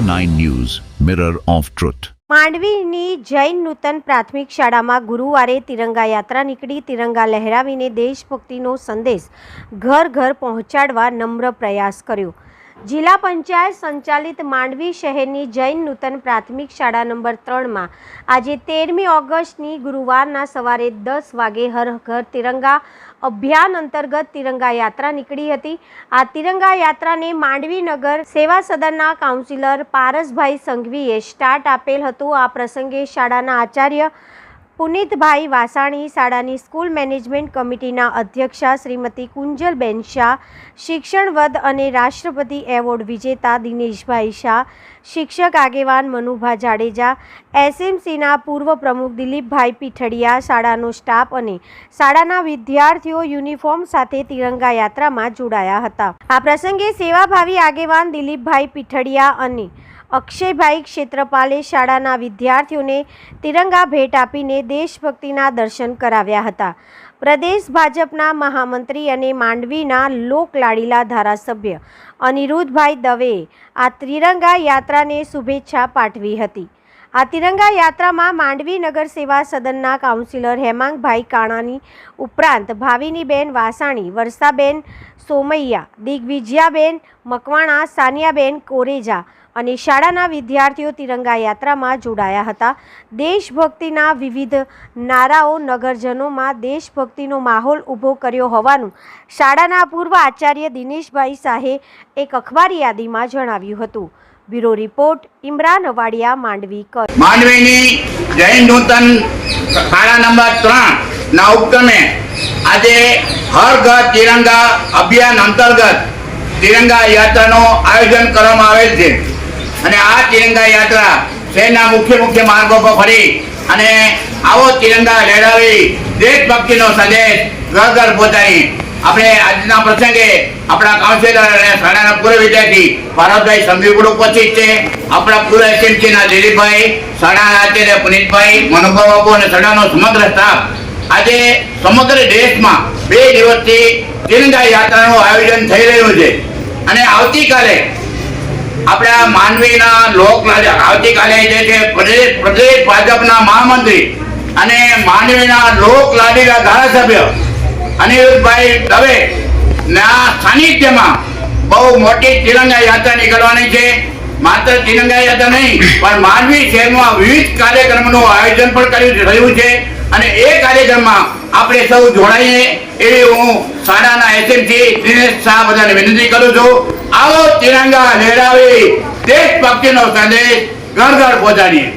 India 9 News, Mirror of Truth. માંડવીની Jain નૂતન પ્રાથમિક શાળામાં ગુરુવારે તિરંગા યાત્રા નીકળી તિરંગા લહેરાવીને દેશભક્તિનો સંદેશ ઘર ઘર પહોંચાડવા નમ્ર પ્રયાસ કર્યો। જિલ્લા પંચાયત સંચાલિત માંડવી શહેરની જૈન નૂતન પ્રાથમિક શાળા નંબર 3માં આજે 13મી ઓગસ્ટની ગુરુવારના સવારે 10 વાગે હર ઘર તિરંગા અભિયાન અંતર્ગત તિરંગા યાત્રા નીકળી હતી। આ તિરંગા યાત્રાને માંડવી નગર સેવા સદનના કાઉન્સિલર પારસભાઈ સંઘવીએ સ્ટાર્ટ આપેલ હતું। આ પ્રસંગે શાળાના આચાર્ય પુનિતભાઈ વાસાણી, શાળાની સ્કૂલ મેનેજમેન્ટ કમિટીના અધ્યક્ષા શ્રીમતી કુંજલબેન શાહ, શિક્ષણવદ અને રાષ્ટ્રપતિ એવોર્ડ વિજેતા દિનેશભાઈ શાહ, શિક્ષક આગેવાન મનુભા જાડેજા, એસએમસીના પૂર્વ પ્રમુખ દિલીપભાઈ પીઠડિયા, શાળાનો સ્ટાફ અને શાળાના વિદ્યાર્થીઓ યુનિફોર્મ સાથે તિરંગા યાત્રામાં જોડાયા હતા। આ પ્રસંગે સેવાભાવી આગેવાન દિલીપભાઈ પીઠડિયા અને અક્ષયભાઈ ક્ષેત્રપાલે શાળાના વિદ્યાર્થીઓને તિરંગા ભેટ આપીને દેશભક્તિના દર્શન કરાવ્યા હતા। પ્રદેશ ભાજપના મહામંત્રી અને માંડવીના લોકલાડીલા ધારાસભ્ય અનિરુદ્ધભાઈ દવેએ આ તિરંગા યાત્રાને શુભેચ્છા પાઠવી હતી। આ તિરંગા યાત્રામાં માંડવી નગર સેવા સદનના કાઉન્સિલર હેમાંગભાઈ કાણાની ઉપરાંત ભાવિનીબેન વાસાણી, વર્ષાબેન સોમૈયા, દિગ્વિજયાબેન મકવાણા, સાનિયાબેન કોરેજા અને શાળાના વિદ્યાર્થીઓ તિરંગા યાત્રામાં જોડાયા હતા। દેશભક્તિના વિવિધ નારાઓ નગરજનોમાં દેશભક્તિનો માહોલ ઊભો કર્યો હોવાનું શાળાના પૂર્વ આચાર્ય દિનેશભાઈ શાહે એક અખબારી યાદીમાં જણાવ્યું હતું। Bureau report Imran Avadiya, Mandvi. માંડવીની જૈન નૂતન શાળા નંબર 3 ના ઉપક્રમે આજે હર ઘર તિરંગા અભિયાન અંતર્ગત તિરંગા યાત્રાનું આયોજન કરવામાં આવેલ છે અને આ તિરંગા યાત્રા શહેરના મુખ્ય માર્ગો પર ફરી અને આવો તિરંગા લહેરાવી દેશભક્તિનો સંદેશ ઘર ઘર પહોંચાડી આપણે આજના પ્રસંગે આપણા કાઉન્સિલર અને શાળાના પૂર્વ વિદ્યાર્થી પારસભાઈ સંઘવી ઉપસ્થિત છે। આપણા પૂર્વ એસએમસીના દિલીપભાઈ, શાળાના આચાર્ય પુનિતભાઈ, મનુભા બાપુ અને શાળાનો સમગ્ર સ્ટાફ આજે સમગ્ર દેશમાં 2 દિવસથી તિરંગા યાત્રાનું આયોજન થઈ રહ્યું છે અને આવતીકાલે આપણા માંડવીના આવતીકાલે જે છે પ્રદેશ ભાજપના મહામંત્રી અને માંડવીના લોકલાડીલા ધારાસભ્ય અનિરુદ્ધભાઈ દવે ના સાનિધ્યમાં બહુ મોટી તિરંગા યાત્રા નીકળવાની છે। માત્ર તિરંગા યાત્રા નહીં પણ માંડવી શહેરમાં વિવિધ કાર્યક્રમોનું આયોજન પણ રહ્યું છે અને એ કાર્યક્રમમાં આપણે સૌ જોડાઈએ એવી હું શાળાના એસએમસી દિનેશ શાહ બધાને વિનંતી કરું છું। આવો તિરંગા લહેરાવી દેશભક્તિનો સંદેશ ઘર ઘર પહોંચાડીએ।